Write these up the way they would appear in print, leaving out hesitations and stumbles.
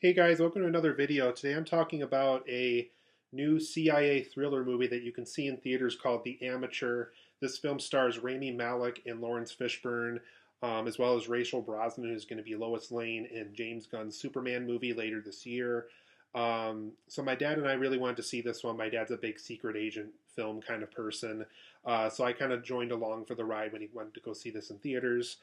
Hey guys, welcome to another video. Today I'm talking about a new CIA thriller movie that you can see in theaters called The Amateur. This film stars Rami Malek and Laurence Fishburne, as well as Rachel Brosnahan, who's going to be Lois Lane in James Gunn's Superman movie later this year. So my dad and I really wanted to see this one. My dad's a big secret agent film kind of person, so I kind of joined along for the ride when he wanted to go see this in theaters.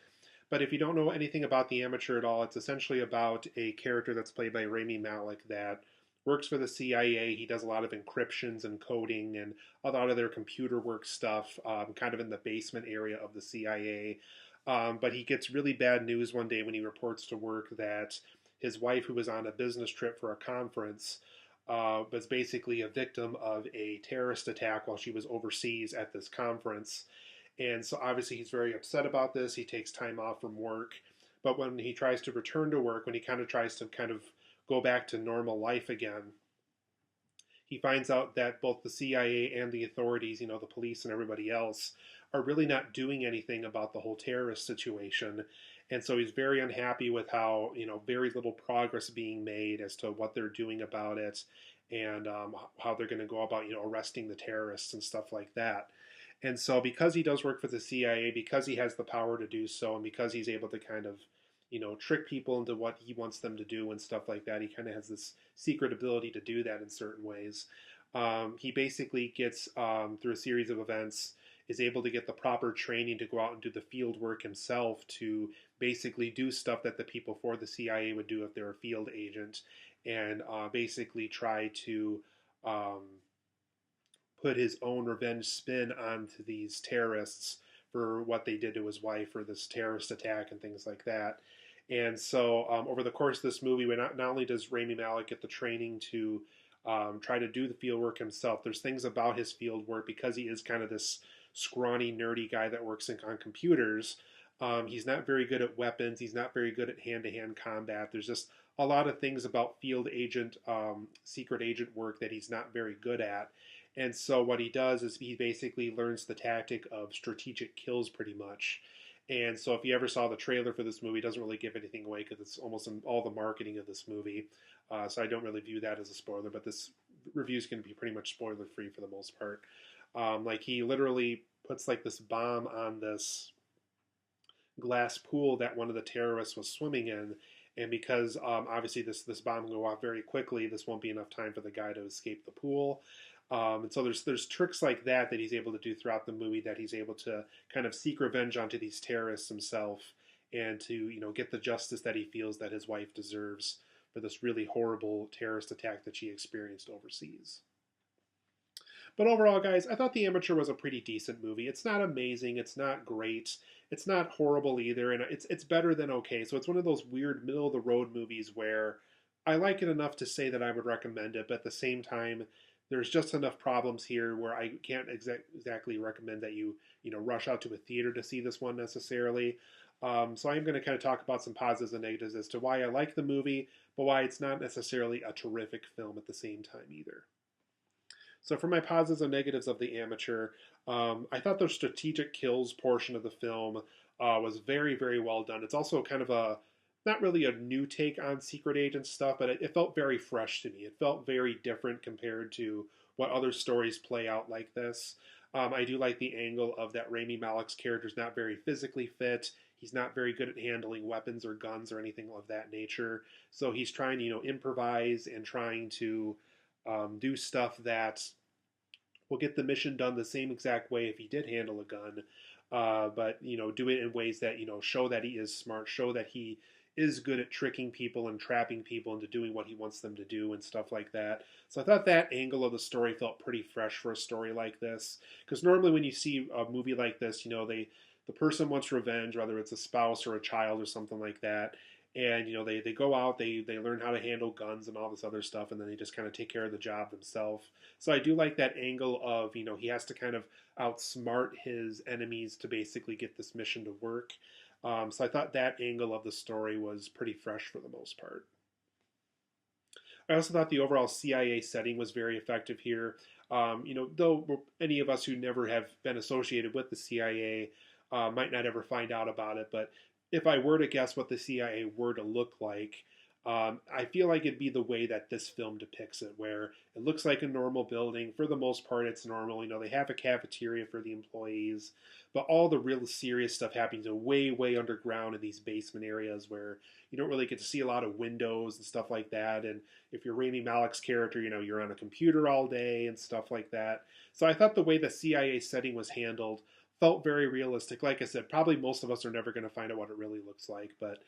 But if you don't know anything about The Amateur at all, it's essentially about a character that's played by Rami Malek that works for the CIA. He does a lot of encryptions and coding and a lot of their computer work stuff, kind of in the basement area of the CIA. But he gets really bad news one day when he reports to work that his wife, who was on a business trip for a conference, was basically a victim of a terrorist attack while she was overseas at this conference. And so obviously he's very upset about this. He takes time off from work. But when he tries to return to work, when he kind of tries to kind of go back to normal life again, he finds out that both the CIA and the authorities, the police and everybody else, are really not doing anything about the whole terrorist situation. And so he's very unhappy with how, very little progress being made as to what they're doing about it and how they're going to go about, arresting the terrorists and stuff like that. And so, because he does work for the CIA, because he has the power to do so, and because he's able to kind of, trick people into what he wants them to do and stuff like that, he kind of has this secret ability to do that in certain ways. He basically gets, through a series of events, is able to get the proper training to go out and do the field work himself to basically do stuff that the people for the CIA would do if they're a field agent, and basically try to um, put his own revenge spin onto these terrorists for what they did to his wife for this terrorist attack and things like that. And so, over the course of this movie, not only does Rami Malek get the training to try to do the field work himself, there's things about his field work because he is kind of this scrawny, nerdy guy that works on computers. He's not very good at weapons. He's not very good at hand-to-hand combat. There's just a lot of things about field agent, secret agent work that he's not very good at. And so what he does is he basically learns the tactic of strategic kills pretty much. And so if you ever saw the trailer for this movie, it doesn't really give anything away because it's almost in all the marketing of this movie. So I don't really view that as a spoiler, but this review is going to be pretty much spoiler free for the most part. Like he literally puts like this bomb on this glass pool that one of the terrorists was swimming in. And because obviously this bomb will go off very quickly, this won't be enough time for the guy to escape the pool. And so there's tricks like that he's able to do throughout the movie that he's able to kind of seek revenge onto these terrorists himself and to get the justice that he feels that his wife deserves for this really horrible terrorist attack that she experienced overseas. But overall, guys, I thought The Amateur was a pretty decent movie. It's not amazing, it's not great, it's not horrible either, and it's better than okay. So it's one of those weird middle of the road movies where I like it enough to say that I would recommend it, but at the same time, there's just enough problems here where I can't exactly recommend that you rush out to a theater to see this one necessarily. So I'm going to kind of talk about some positives and negatives as to why I like the movie, but why it's not necessarily a terrific film at the same time either. So for my positives and negatives of The Amateur, I thought the strategic kills portion of the film was very, very well done. It's also kind of not really a new take on secret agent stuff, but it felt very fresh to me. It felt very different compared to what other stories play out like this. I do like the angle of that Rami Malek's character is not very physically fit. He's not very good at handling weapons or guns or anything of that nature. So he's trying to, improvise and trying to do stuff that will get the mission done the same exact way if he did handle a gun. But do it in ways that show that he is smart, show that he is good at tricking people and trapping people into doing what he wants them to do and stuff like that. So I thought that angle of the story felt pretty fresh for a story like this. Because normally when you see a movie like this, the person wants revenge, whether it's a spouse or a child or something like that. And they go out, they learn how to handle guns and all this other stuff, and then they just kind of take care of the job themselves. So I do like that angle of he has to kind of outsmart his enemies to basically get this mission to work. So I thought that angle of the story was pretty fresh for the most part. I also thought the overall CIA setting was very effective here. Though any of us who never have been associated with the CIA might not ever find out about it, but if I were to guess what the CIA were to look like, I feel like it'd be the way that this film depicts it, where it looks like a normal building. For the most part, it's normal. They have a cafeteria for the employees, but all the real serious stuff happens way, way underground in these basement areas where you don't really get to see a lot of windows and stuff like that. And if you're Rami Malek's character, you're on a computer all day and stuff like that. So I thought the way the CIA setting was handled felt very realistic. Like I said, probably most of us are never going to find out what it really looks like, but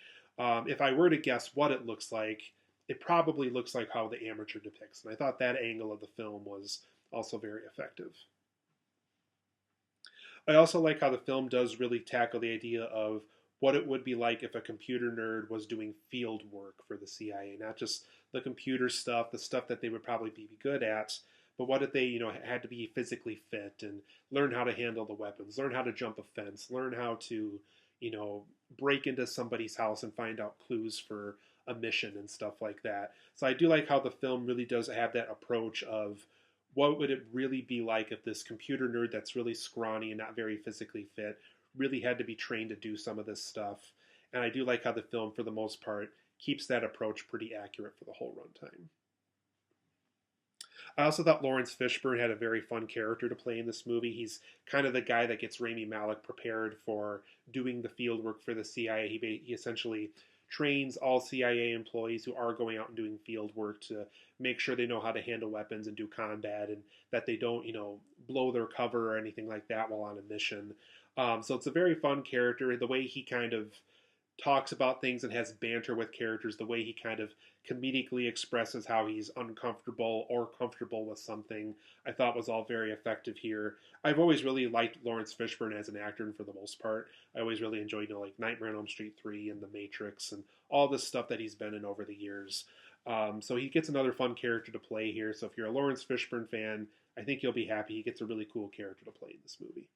if I were to guess what it looks like, it probably looks like how The Amateur depicts. And I thought that angle of the film was also very effective. I also like how the film does really tackle the idea of what it would be like if a computer nerd was doing field work for the CIA, not just the computer stuff, the stuff that they would probably be good at, but what if they, had to be physically fit and learn how to handle the weapons, learn how to jump a fence, learn how to, break into somebody's house and find out clues for a mission and stuff like that. So I do like how the film really does have that approach of what would it really be like if this computer nerd that's really scrawny and not very physically fit really had to be trained to do some of this stuff. And I do like how the film, for the most part, keeps that approach pretty accurate for the whole runtime. I also thought Laurence Fishburne had a very fun character to play in this movie. He's kind of the guy that gets Rami Malek prepared for doing the field work for the CIA. He essentially trains all CIA employees who are going out and doing field work to make sure they know how to handle weapons and do combat, and that they don't, blow their cover or anything like that while on a mission. So it's a very fun character. The way he kind of talks about things and has banter with characters, the way he kind of comedically expresses how he's uncomfortable or comfortable with something, I thought was all very effective here. I've always really liked Laurence Fishburne as an actor, and for the most part, I always really enjoyed, like Nightmare on Elm Street 3 and The Matrix and all this stuff that he's been in over the years. So he gets another fun character to play here. So if you're a Laurence Fishburne fan, I think you'll be happy. He gets a really cool character to play in this movie.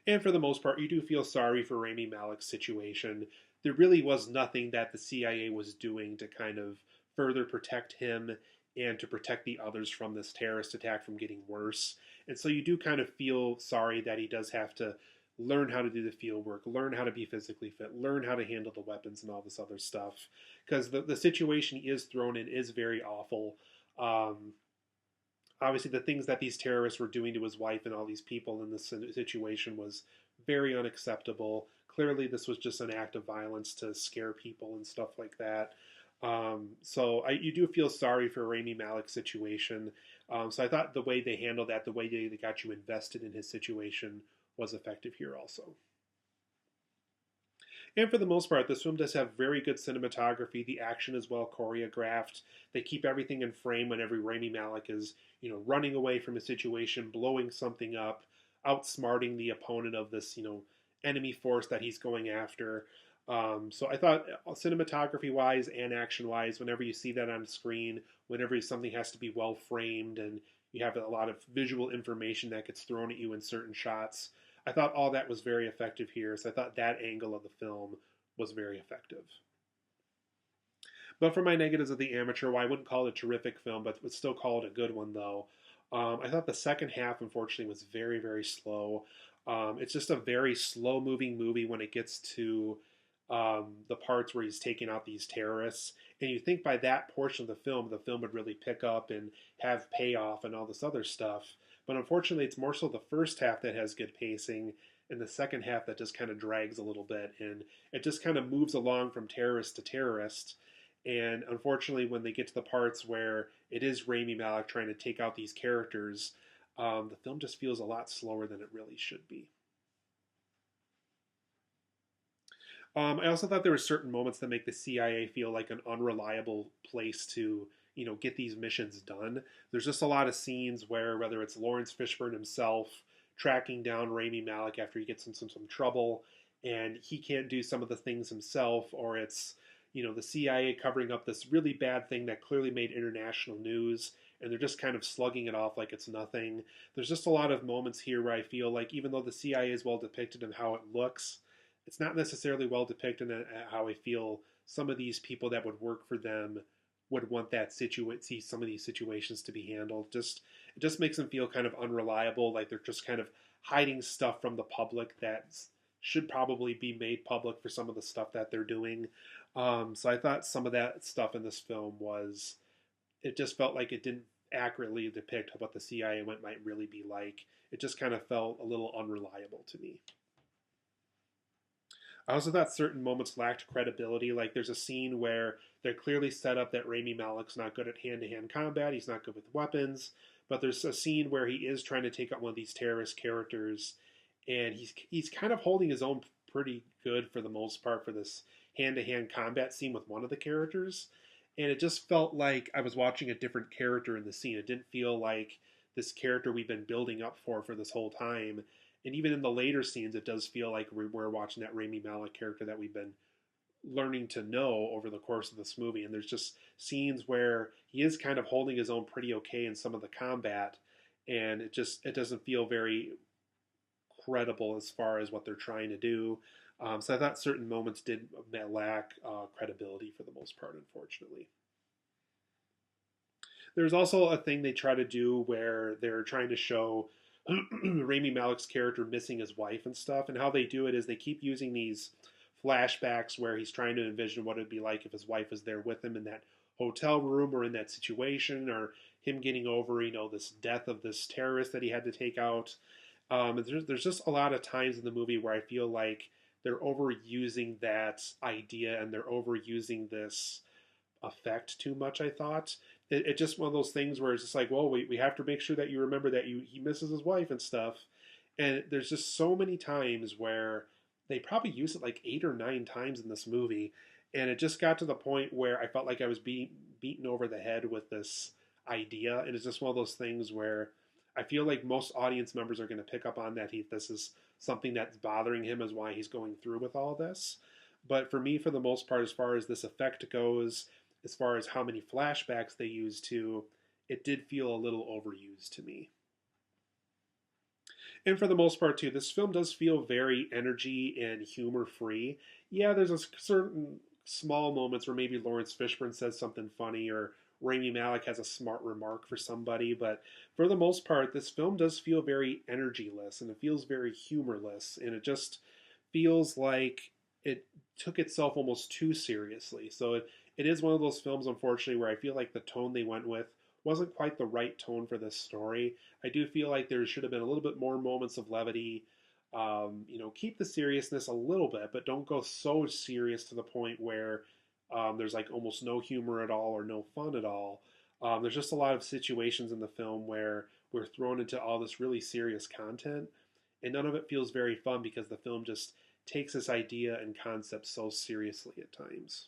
And for the most part, you do feel sorry for Rami Malek's situation. There really was nothing that the CIA was doing to kind of further protect him and to protect the others from this terrorist attack from getting worse. And so you do kind of feel sorry that he does have to learn how to do the field work, learn how to be physically fit, learn how to handle the weapons and all this other stuff. Because the situation he is thrown in is very awful. Obviously, the things that these terrorists were doing to his wife and all these people in this situation was very unacceptable. Clearly, this was just an act of violence to scare people and stuff like that. You do feel sorry for Rami Malek's situation. So I thought the way they handled that, the way they got you invested in his situation, was effective here also. And for the most part, this film does have very good cinematography. The action is well choreographed. They keep everything in frame whenever Rami Malek is, running away from a situation, blowing something up, outsmarting the opponent of this, enemy force that he's going after. So I thought cinematography-wise and action-wise, whenever you see that on screen, whenever something has to be well framed and you have a lot of visual information that gets thrown at you in certain shots, I thought all that was very effective here, so I thought that angle of the film was very effective. But for my negatives of The Amateur, well, I wouldn't call it a terrific film, but would still call it a good one, though. I thought the second half, unfortunately, was very, very slow. It's just a very slow-moving movie when it gets to the parts where he's taking out these terrorists. And you think by that portion of the film would really pick up and have payoff and all this other stuff. But unfortunately, it's more so the first half that has good pacing, and the second half that just kind of drags a little bit. And it just kind of moves along from terrorist to terrorist. And unfortunately, when they get to the parts where it is Rami Malek trying to take out these characters, the film just feels a lot slower than it really should be. I also thought there were certain moments that make the CIA feel like an unreliable place to, get these missions done. There's just a lot of scenes where, whether it's Laurence Fishburne himself tracking down Rami Malek after he gets in some trouble, and he can't do some of the things himself, or it's, the CIA covering up this really bad thing that clearly made international news, and they're just kind of slugging it off like it's nothing. There's just a lot of moments here where I feel like even though the CIA is well depicted in how it looks, it's not necessarily well depicted in how I feel some of these people that would work for them would want see some of these situations to be handled. It just makes them feel kind of unreliable, like they're just kind of hiding stuff from the public that should probably be made public for some of the stuff that they're doing. So I thought some of that stuff in this film was, it just felt like it didn't accurately depict what the CIA might really be like. It just kind of felt a little unreliable to me. I also thought certain moments lacked credibility. Like there's a scene where they're clearly set up that Rami Malek's not good at hand-to-hand combat. He's not good with weapons. But there's a scene where he is trying to take out one of these terrorist characters, and he's kind of holding his own pretty good for the most part for this hand-to-hand combat scene with one of the characters. And it just felt like I was watching a different character in the scene. It didn't feel like this character we've been building up for this whole time. And even in the later scenes, it does feel like we're watching that Rami Malek character that we've been learning to know over the course of this movie. And there's just scenes where he is kind of holding his own pretty okay in some of the combat, and it doesn't feel very credible as far as what they're trying to do. So I thought certain moments did lack credibility for the most part, unfortunately. There's also a thing they try to do where they're trying to show Rami Malek's character missing his wife and stuff, and how they do it is they keep using these flashbacks where he's trying to envision what it'd be like if his wife was there with him in that hotel room or in that situation, or him getting over, this death of this terrorist that he had to take out. There's just a lot of times in the movie where I feel like they're overusing that idea and they're overusing this effect too much. I thought it's just one of those things where it's just like, well, we have to make sure that you remember that he misses his wife and stuff. And there's just so many times where they probably use it like 8 or 9 times in this movie, and it just got to the point where I felt like I was being beaten over the head with this idea. And it's just one of those things where I feel like most audience members are going to pick up on that this is something that's bothering him, as why he's going through with all this. But for me, for the most part, as far as this effect goes, as far as how many flashbacks they use to, it did feel a little overused to me. And for the most part, too, this film does feel very energy and humor free. Yeah, there's a certain small moments where maybe Laurence Fishburne says something funny, or Rami Malek has a smart remark for somebody, but for the most part, this film does feel very energyless and it feels very humorless, and it just feels like it took itself almost too seriously. So it is one of those films, unfortunately, where I feel like the tone they went with wasn't quite the right tone for this story. I do feel like there should have been a little bit more moments of levity. Keep the seriousness a little bit, but don't go so serious to the point where there's like almost no humor at all or no fun at all. There's just a lot of situations in the film where we're thrown into all this really serious content, and none of it feels very fun because the film just takes this idea and concept so seriously at times.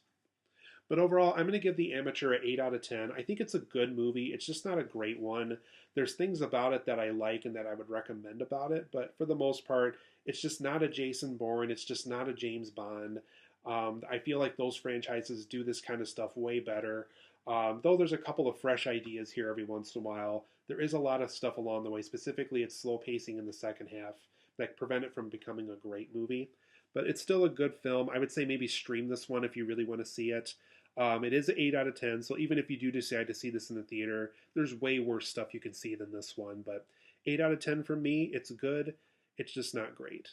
But overall, I'm going to give The Amateur an 8 out of 10. I think it's a good movie. It's just not a great one. There's things about it that I like and that I would recommend about it, but for the most part, it's just not a Jason Bourne. It's just not a James Bond. I feel like those franchises do this kind of stuff way better. Though there's a couple of fresh ideas here every once in a while, there is a lot of stuff along the way. Specifically, it's slow pacing in the second half that prevent it from becoming a great movie. But it's still a good film. I would say maybe stream this one if you really want to see it. It is an 8 out of 10, so even if you do decide to see this in the theater, there's way worse stuff you can see than this one. But 8 out of 10 for me, it's good. It's just not great.